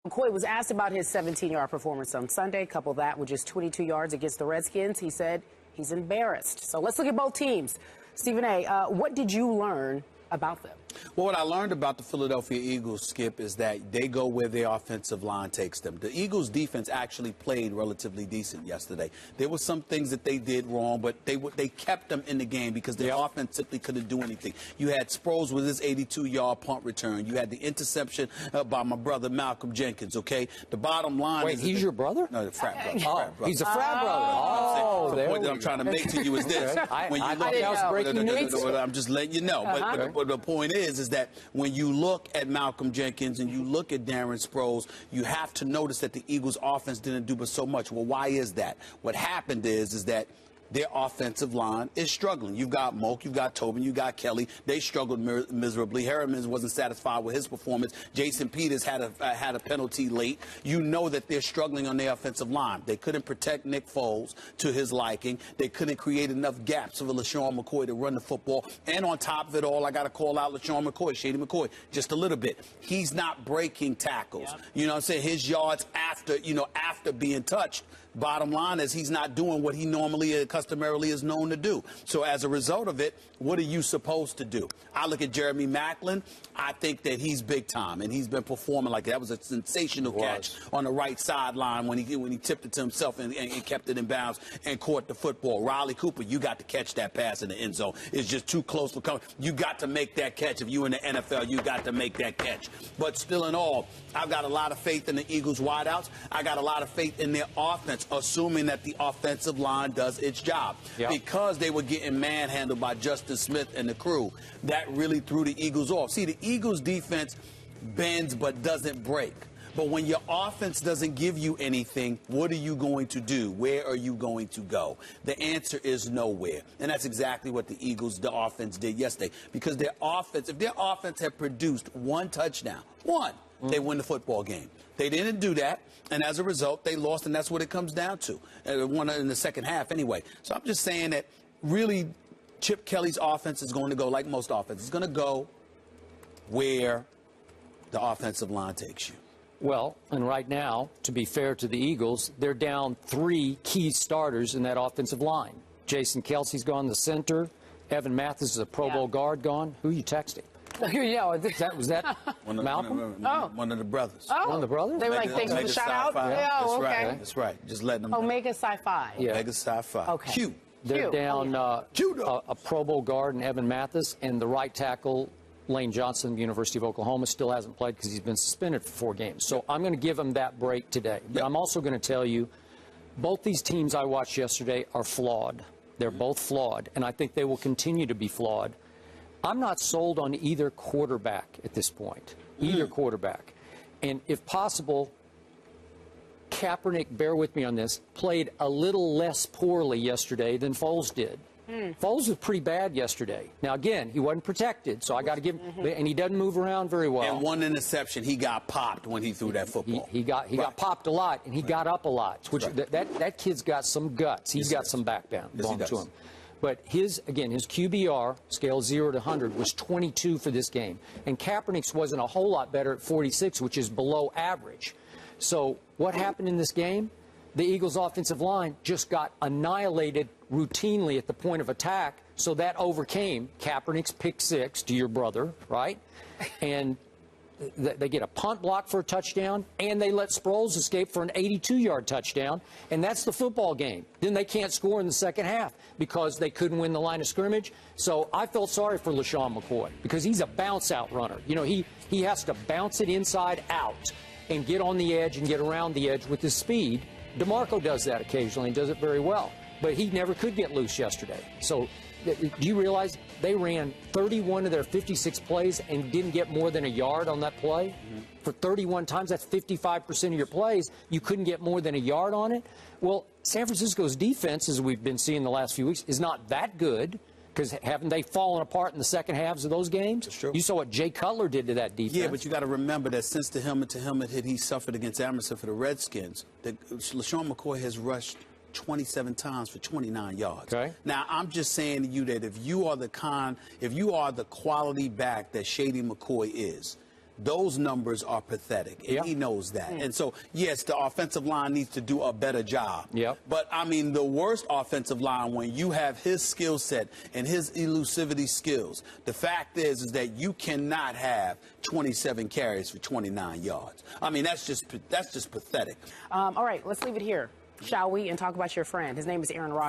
McCoy was asked about his 17-yard performance on Sunday. Couple that with just 22 yards against the Redskins. He said he's embarrassed. So let's look at both teams. Stephen A., what did you learn about them? Well, what I learned about the Philadelphia Eagles, Skip, is that they go where their offensive line takes them. The Eagles' defense actually played relatively decent yesterday. There were some things that they did wrong, but they kept them in the game because their offense simply couldn't do anything. You had Sproles with his 82-yard punt return. You had the interception by my brother Malcolm Jenkins, okay? The bottom line Wait, is... he's your brother? No, the frat brother. Oh, he's a frat brother. Oh, the point that I'm trying to make to you is this. When you look at breaking news. I'm just letting you know. But the point is that when you look at Malcolm Jenkins and you look at Darren Sproles, you have to notice that the Eagles' offense didn't do but so much. Well, why is that? What happened is that their offensive line is struggling. You've got Moak, you've got Tobin, you've got Kelly. They struggled miserably. Harriman wasn't satisfied with his performance. Jason Peters had a penalty late. You know that they're struggling on their offensive line. They couldn't protect Nick Foles to his liking. They couldn't create enough gaps for LaShawn McCoy to run the football. And on top of it all, I got to call out LaShawn McCoy, Shady McCoy, just a little bit. He's not breaking tackles. Yep. You know what I'm saying? His yards after being touched. Bottom line is he's not doing what he normally customarily is known to do. So as a result of it, what are you supposed to do? I look at Jeremy Maclin. I think that he's big time, and he's been performing like that. That was a sensational catch on the right sideline when he tipped it to himself and kept it in bounds and caught the football. Riley Cooper, you got to catch that pass in the end zone. It's just too close for coming. You got to make that catch. If you're in the NFL, you got to make that catch. But still in all, I've got a lot of faith in the Eagles wideouts. I got a lot of faith in their offense, assuming that the offensive line does its job. Yep. Because they were getting manhandled by Justin Smith and the crew, that really threw the Eagles off. See, the Eagles defense bends but doesn't break. But when your offense doesn't give you anything, what are you going to do? Where are you going to go? The answer is nowhere. And that's exactly what the Eagles, the offense, did yesterday. Because their offense, if their offense had produced one touchdown, they win the football game. They didn't do that, and as a result, they lost, and that's what it comes down to. One in the second half anyway. So I'm just saying that really Chip Kelly's offense is going to go, like most offenses, it's going to go where the offensive line takes you. Well, and right now, to be fair to the Eagles, they're down 3 key starters in that offensive line. Jason Kelsey's gone, the center. Evan Mathis is a Pro Bowl guard gone. Who are you texting? Was that Malcolm? One of the brothers. Oh. One of the brothers? They were like, thanks for the shout out? Yeah, okay. Right. That's right. Just letting them know. Omega Sci-Fi. Yeah. Omega Sci-Fi. Okay. Cute. They're down a Pro Bowl guard in Evan Mathis, and the right tackle, Lane Johnson, the University of Oklahoma, still hasn't played because he's been suspended for 4 games. So I'm going to give him that break today. But I'm also going to tell you, both these teams I watched yesterday are flawed. They're both flawed, and I think they will continue to be flawed. I'm not sold on either quarterback at this point, either quarterback. And if possible, Kaepernick, bear with me on this, played a little less poorly yesterday than Foles did. Foles was pretty bad yesterday. Now, again, he wasn't protected, so I got to give him, and he doesn't move around very well. And one interception, he got popped when he threw that football. He got popped a lot, and he got up a lot, which that kid's got some guts. He's got some backbone to him. But his QBR, scale 0 to 100, was 22 for this game. And Kaepernick's wasn't a whole lot better at 46, which is below average. So what happened in this game? The Eagles' offensive line just got annihilated routinely at the point of attack, so that overcame Kaepernick's pick 6 to your brother, right? And they get a punt block for a touchdown, and they let Sproles escape for an 82-yard touchdown, and that's the football game. Then they can't score in the second half because they couldn't win the line of scrimmage. So I felt sorry for LaShawn McCoy because he's a bounce-out runner. You know, he has to bounce it inside out and get on the edge and get around the edge with his speed. DeMarco does that occasionally and does it very well, but he never could get loose yesterday. So do you realize they ran 31 of their 56 plays and didn't get more than a yard on that play? For 31 times, that's 55% of your plays. You couldn't get more than a yard on it? Well, San Francisco's defense, as we've been seeing the last few weeks, is not that good. Because haven't they fallen apart in the second halves of those games? That's true. You saw what Jay Cutler did to that defense. Yeah, but you got to remember that since the helmet-to-helmet hit he suffered against Emerson for the Redskins, LaShawn McCoy has rushed 27 times for 29 yards. Okay. Now, I'm just saying to you that if you are the quality back that Shady McCoy is, those numbers are pathetic, and he knows that. And so, yes, the offensive line needs to do a better job. But, I mean, the worst offensive line, when you have his skill set and his elusivity skills, the fact is that you cannot have 27 carries for 29 yards. I mean, that's just pathetic. All right, let's leave it here, shall we, and talk about your friend. His name is Aaron Rodgers.